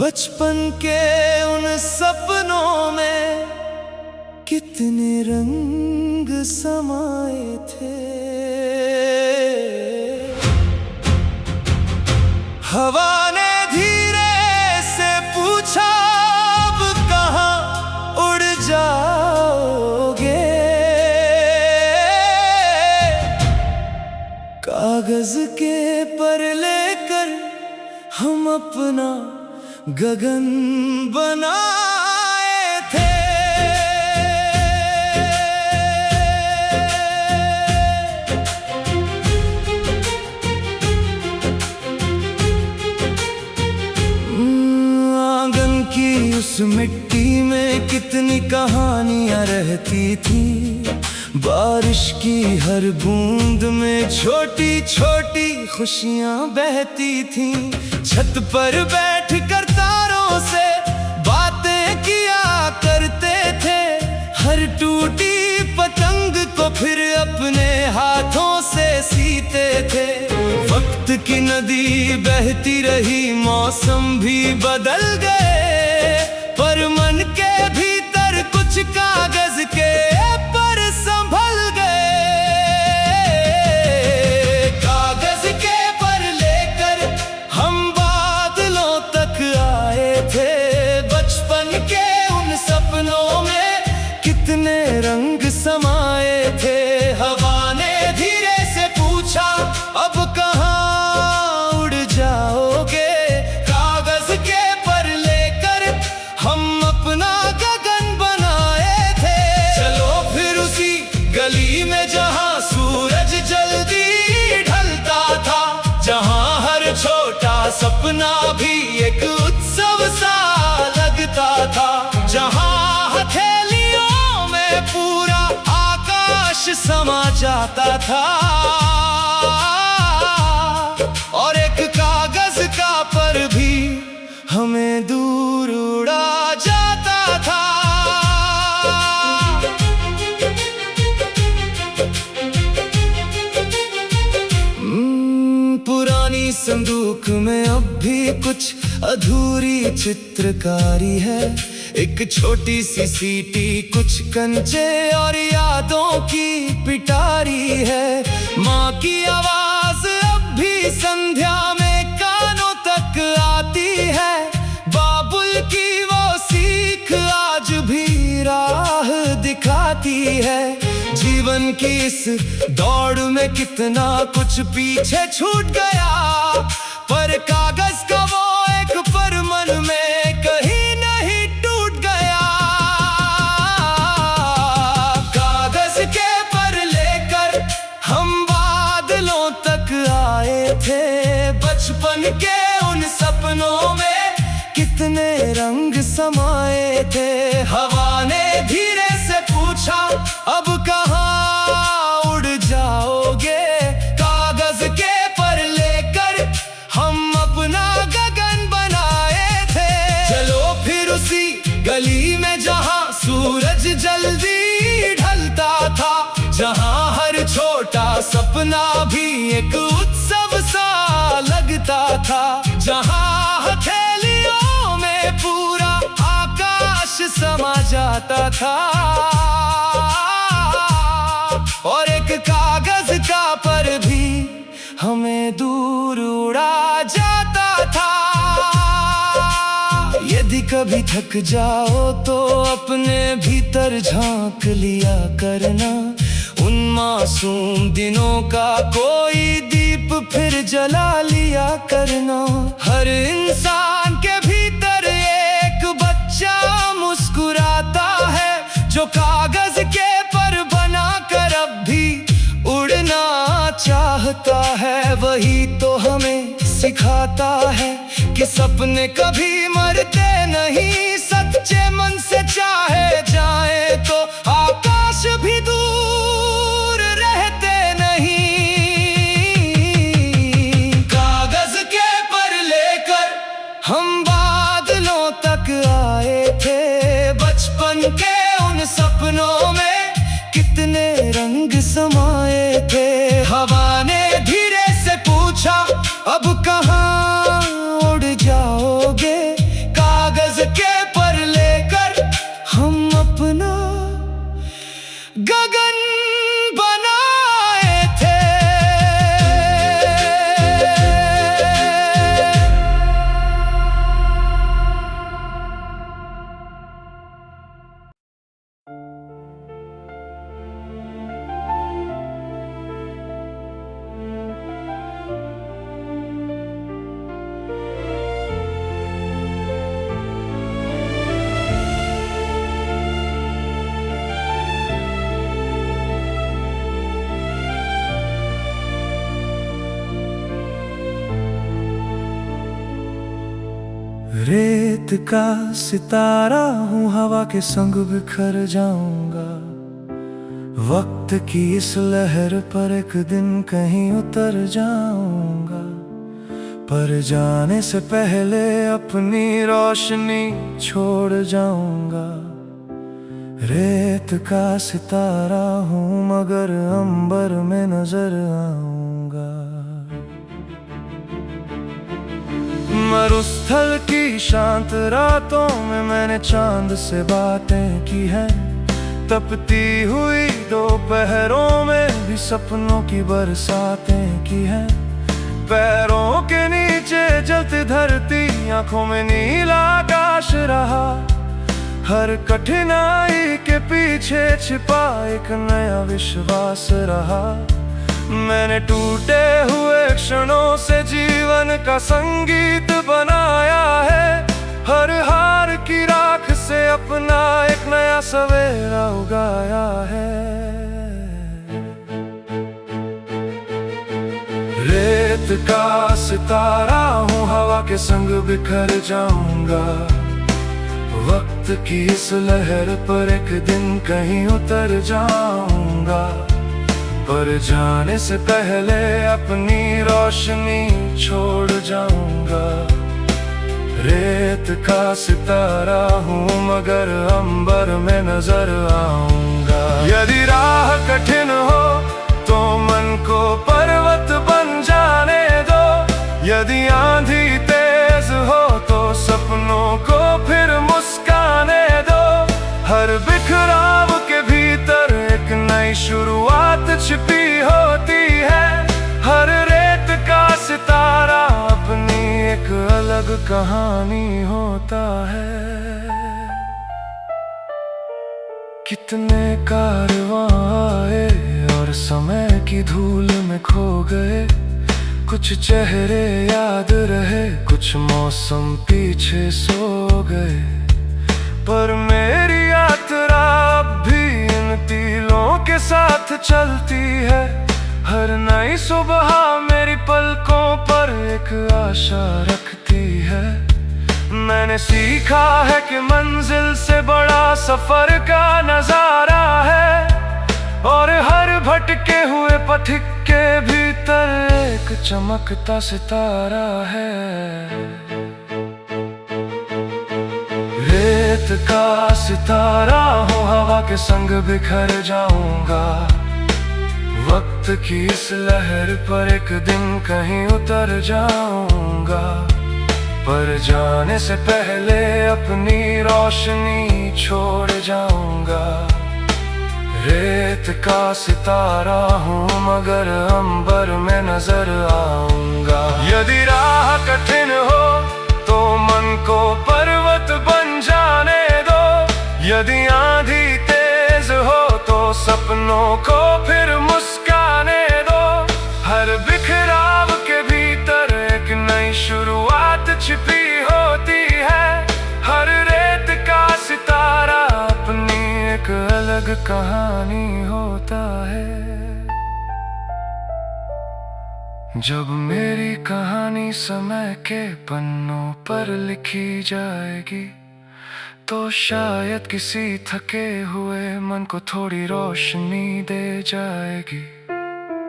बचपन के उन सपनों में कितने रंग समाए थे। हवा ने धीरे से पूछा, अब कहाँ उड़ जाओगे। कागज के पर लेकर हम अपना गगन बनाए थे। आंगन की उस मिट्टी में कितनी कहानियां रहती थी। बारिश की हर बूंद में छोटी छोटी खुशियां बहती थी। छत पर बैठकर तारों से बातें किया करते थे। हर टूटी पतंग को फिर अपने हाथों से सीते थे। वक्त की नदी बहती रही, मौसम भी बदल गए, पर मन के भीतर कुछ कागज के पर संभल गए। कागज के पर लेकर हम बादलों तक आए थे। बचपन के उन सपनों में कितने रंग समाए थे। हवा ने धीरे से पूछा, अब कहाँ उड़ जाओगे। कागज के पर लेकर हम अपना गगन बनाए थे। चलो फिर उसी गली में जहाँ सूरज जल्दी ढलता था, जहाँ हर छोटा सपना भी एक उत्सव सा लगता था, जहाँ हथेलियों में पूरा आकाश समा जाता था और एक कागज का पर भी हमें दूर उड़ा जाता था। पुरानी संदूक में अब भी कुछ अधूरी चित्रकारी है। एक छोटी सी सीटी, कुछ कंचे और यादों की पिटारी है। माँ की आवाज अब भी संध्या में कानों तक आती है। बाबुल की वो सीख आज भी राह दिखाती है। जीवन की इस दौड़ में कितना कुछ पीछे छूट गया, पर कागज का वो एक पर मन में कहीं नहीं टूट गया। कागज के पर लेकर हम बादलों तक आए थे। बचपन के उन सपनों में कितने रंग समाए थे। हवा ने धीरे से पूछा, अब कहाँ उड़ जाओगे। कागज के पर लेकर हम अपना गगन बनाए थे। चलो फिर उसी गली में जहाँ सूरज जल्दी ढलता था, जहाँ हर छोटा सपना भी एक उत्सव सा लगता था, जहाँ हथेलियों में पूरा आकाश समा जाता था और एक कागज का पर भी हमें दूर उड़ा जाता था। यदि कभी थक जाओ तो अपने भीतर झांक लिया करना। उन मासूम दिनों का कोई दीप फिर जला लिया करना। हर इंसान के भीतर एक बच्चा मुस्कुराता है, जो कागज के पर बना कर अब भी उड़ना चाहता है। वही तो हमें सिखाता है कि सपने कभी मरते नहीं। सच्चे मन से चाहे जाए तो आकाश भी दूर रहते नहीं। कागज के पर लेकर हम बादलों तक आए थे। बचपन के उन सपनों में कितने रंग समाए थे। हवा ने धीरे से पूछा, अब कहाँ उड़ जाओगे। रेत का सितारा हूँ, हवा के संग बिखर जाऊंगा। वक्त की इस लहर पर एक दिन कहीं उतर जाऊंगा। पर जाने से पहले अपनी रोशनी छोड़ जाऊंगा। रेत का सितारा हूँ मगर अंबर में नजर आऊंगा। मरुस्थल की शांत रातों में मैंने चांद से बातें की हैं। तपती हुई दोपहरों में भी सपनों की बरसातें की हैं। पैरों के नीचे जलती धरती, आंखों में नीला आकाश रहा। हर कठिनाई के पीछे छिपा एक नया विश्वास रहा। मैंने टूटे हुए क्षणों से जीवन का संगीत बनाया है। हर हार की राख से अपना एक नया सवेरा उगाया है। रेत का सितारा हूँ, हवा के संग बिखर जाऊंगा। वक्त की इस लहर पर एक दिन कहीं उतर जाऊंगा। पर जाने से पहले अपनी रोशनी छोड़ जाऊंगा। रेत का सितारा हूँ मगर अंबर में नजर आऊंगा। यदि राह कठिन हो तो मन को पर्वत बन जाने दो। यदि आंधी तेज हो तो सपनों को फिर मुस्काने दो। हर बिखराव के भीतर एक नई शुरुआत छिपी होती है। हर रेत का सितारा अपनी एक अलग कहानी होता है। कितने कारवां आए और समय की धूल में खो गए। कुछ चेहरे याद रहे, कुछ मौसम पीछे सो गए। पर मेरी यात्रा अब भी इन तीलों के साथ चलती है। हर नई सुबह मेरी पलकों पर एक आशा रखती है। मैंने सीखा है कि मंजिल से बड़ा सफर का नजारा है। और हर भटके हुए पथिक के भीतर एक चमकता सितारा है। रेत का सितारा हूँ, हवा के संग बिखर जाऊंगा। वक्त की इस लहर पर एक दिन कहीं उतर जाऊंगा। पर जाने से पहले अपनी रोशनी छोड़ जाऊंगा। रेत का सितारा हूँ मगर अंबर में नजर आऊंगा। यदि राह कठिन हो तो मन को पर्वत बन जाने दो। यदि आंधी तेज हो तो सपनों को फिर मुस्काने दो। हर बिखराव के भीतर एक नई शुरुआत छिपी होती है। हर रेत का सितारा अपनी एक अलग कहानी होता है। जब मेरी कहानी समय के पन्नों पर लिखी जाएगी तो शायद किसी थके हुए मन को थोड़ी रोशनी दे जाएगी।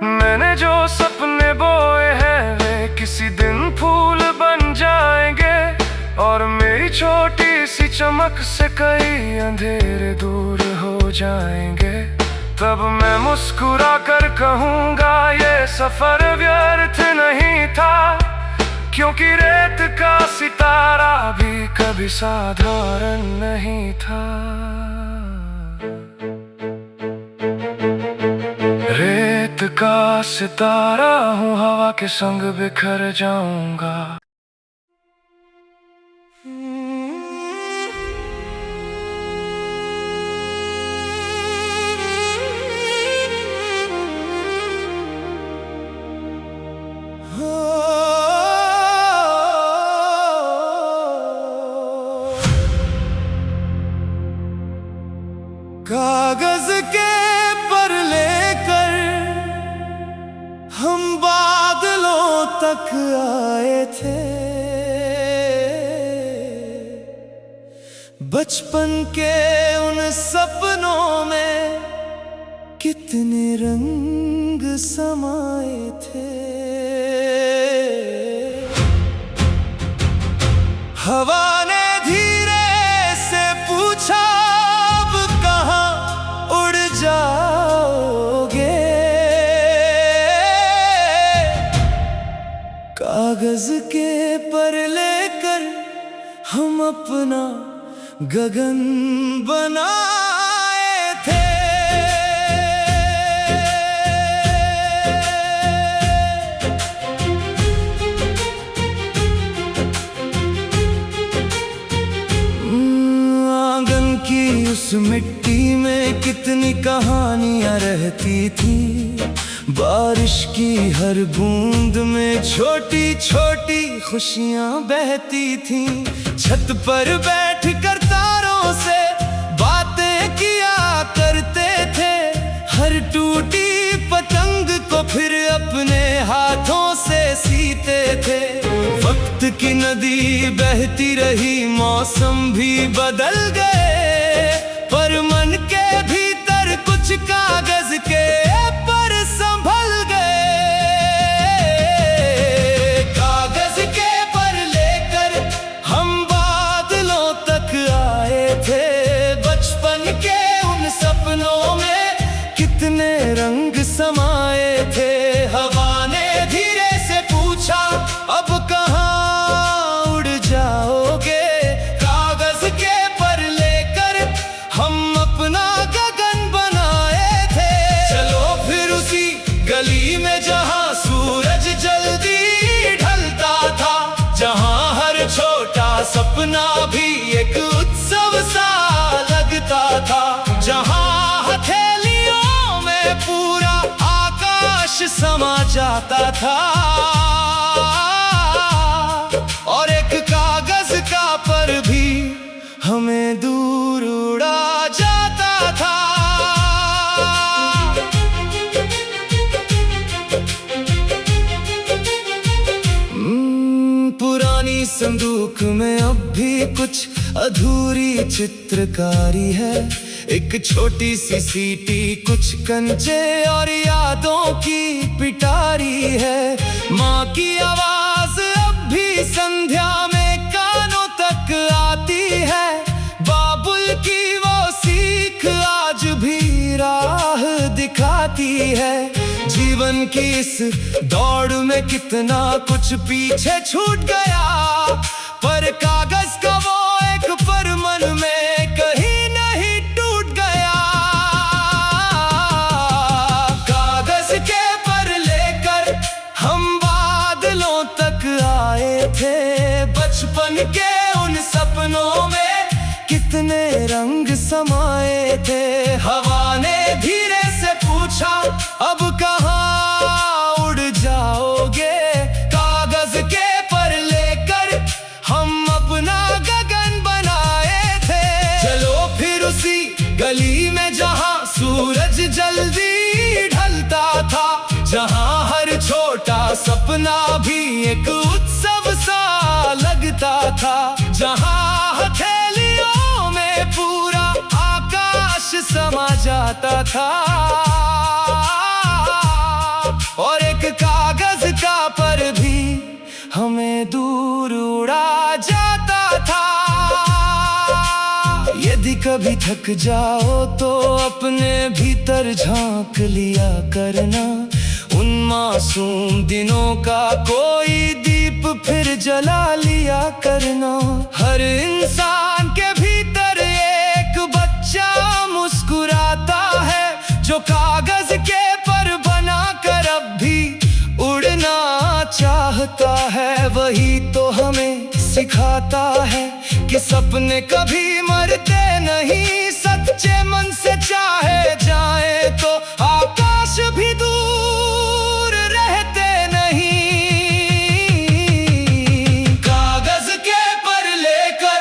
मैंने जो सपने बोए हैं वे किसी दिन फूल बन जाएंगे। और मेरी छोटी सी चमक से कई अंधेरे दूर हो जाएंगे। तब मैं मुस्कुरा कर कहूँगा ये सफर व्यर्थ नहीं था। क्योंकि रेत का सितारा भी कभी साधारण नहीं था। रेत का सितारा हूँ, हवा के संग बिखर जाऊंगा। कागज के पर लेकर हम बादलों तक आए थे। बचपन के उन सपनों में कितने रंग समाए थे। हवा ने धीरे से पूछा, अब कहाँ उड़ जाओगे। कागज के पर लेकर हम अपना गगन बनाए थे। आंगन की उस मिट्टी में कितनी कहानियां रहती थी। बारिश की हर बूंद में छोटी छोटी खुशियां बहती थी। छत पर बैठ कर तारों से बातें किया करते थे। हर टूटी पतंग को फिर अपने हाथों से सीते थे। वक्त की नदी बहती रही, मौसम भी बदल गए, पर मन के भीतर कुछ कागज के पर संभल गए। कागज के पर लेकर हम बादलों तक आए थे। बचपन के उन सपनों में कितने रंग समाए थे। हवा ने धीरे से पूछा, अब कहाँ उड़ जाओगे। कागज के पर लेकर हम अपना गगन बनाए थे। चलो फिर उसी गली में जहाँ सूरज जल्दी ढलता था, जहाँ हर छोटा सपना भी एक उत्सव सा लगता था, जहाँ हथेलियों में पूरा आकाश समा जाता था और एक कागज का पर भी हमें दूर उड़ा जाता था। पुरानी संदूक में अब भी कुछ अधूरी चित्रकारी है। एक छोटी सी सीटी, कुछ कंचे और यादों की पिटारी है। माँ की आवाज अब भी संध्या में कानों तक आती है। बाबुल की वो सीख आज भी राह दिखाती है। जीवन की इस दौड़ में कितना कुछ पीछे छूट गया, पर कागज का वो एक पर मन में कहीं नहीं टूट गया। कागज के पर लेकर हम बादलों तक आए थे। बचपन के उन सपनों में कितने रंग समाए थे। हवा ने धीरे से पूछा, अब कहाँ उड़ जाओगे। कागज के पर लेकर हम अपना गगन बनाए थे। चलो फिर उसी गली में जहाँ सूरज जल्दी ढलता था, जहाँ हर छोटा सपना भी एक उत्सव सा लगता था, जहाँ हथेलियों में पूरा आकाश समा जाता था और एक कागज का पर भी हमें दूर उड़ा जाता था। यदि कभी थक जाओ तो अपने भीतर झांक लिया करना। उन मासूम दिनों का कोई दीप फिर जला लिया करना। हर इंसान के भीतर एक बच्चा मुस्कुराता है, जो कागज के पर बना कर अब भी उड़ना चाहता है। वही तो हमें सिखाता है कि सपने कभी मरते नहीं। सच्चे मन से चाहे जाए तो आकाश भी दूर रहते नहीं। कागज के पर लेकर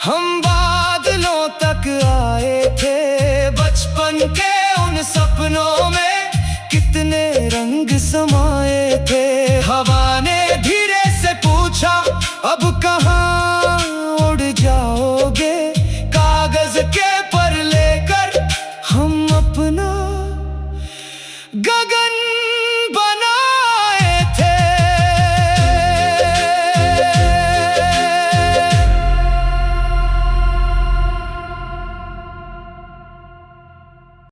हम बादलों तक आए थे। बचपन के उन सपनों में कितने रंग समाए थे। हवा ने धीरे से पूछा, अब कहाँ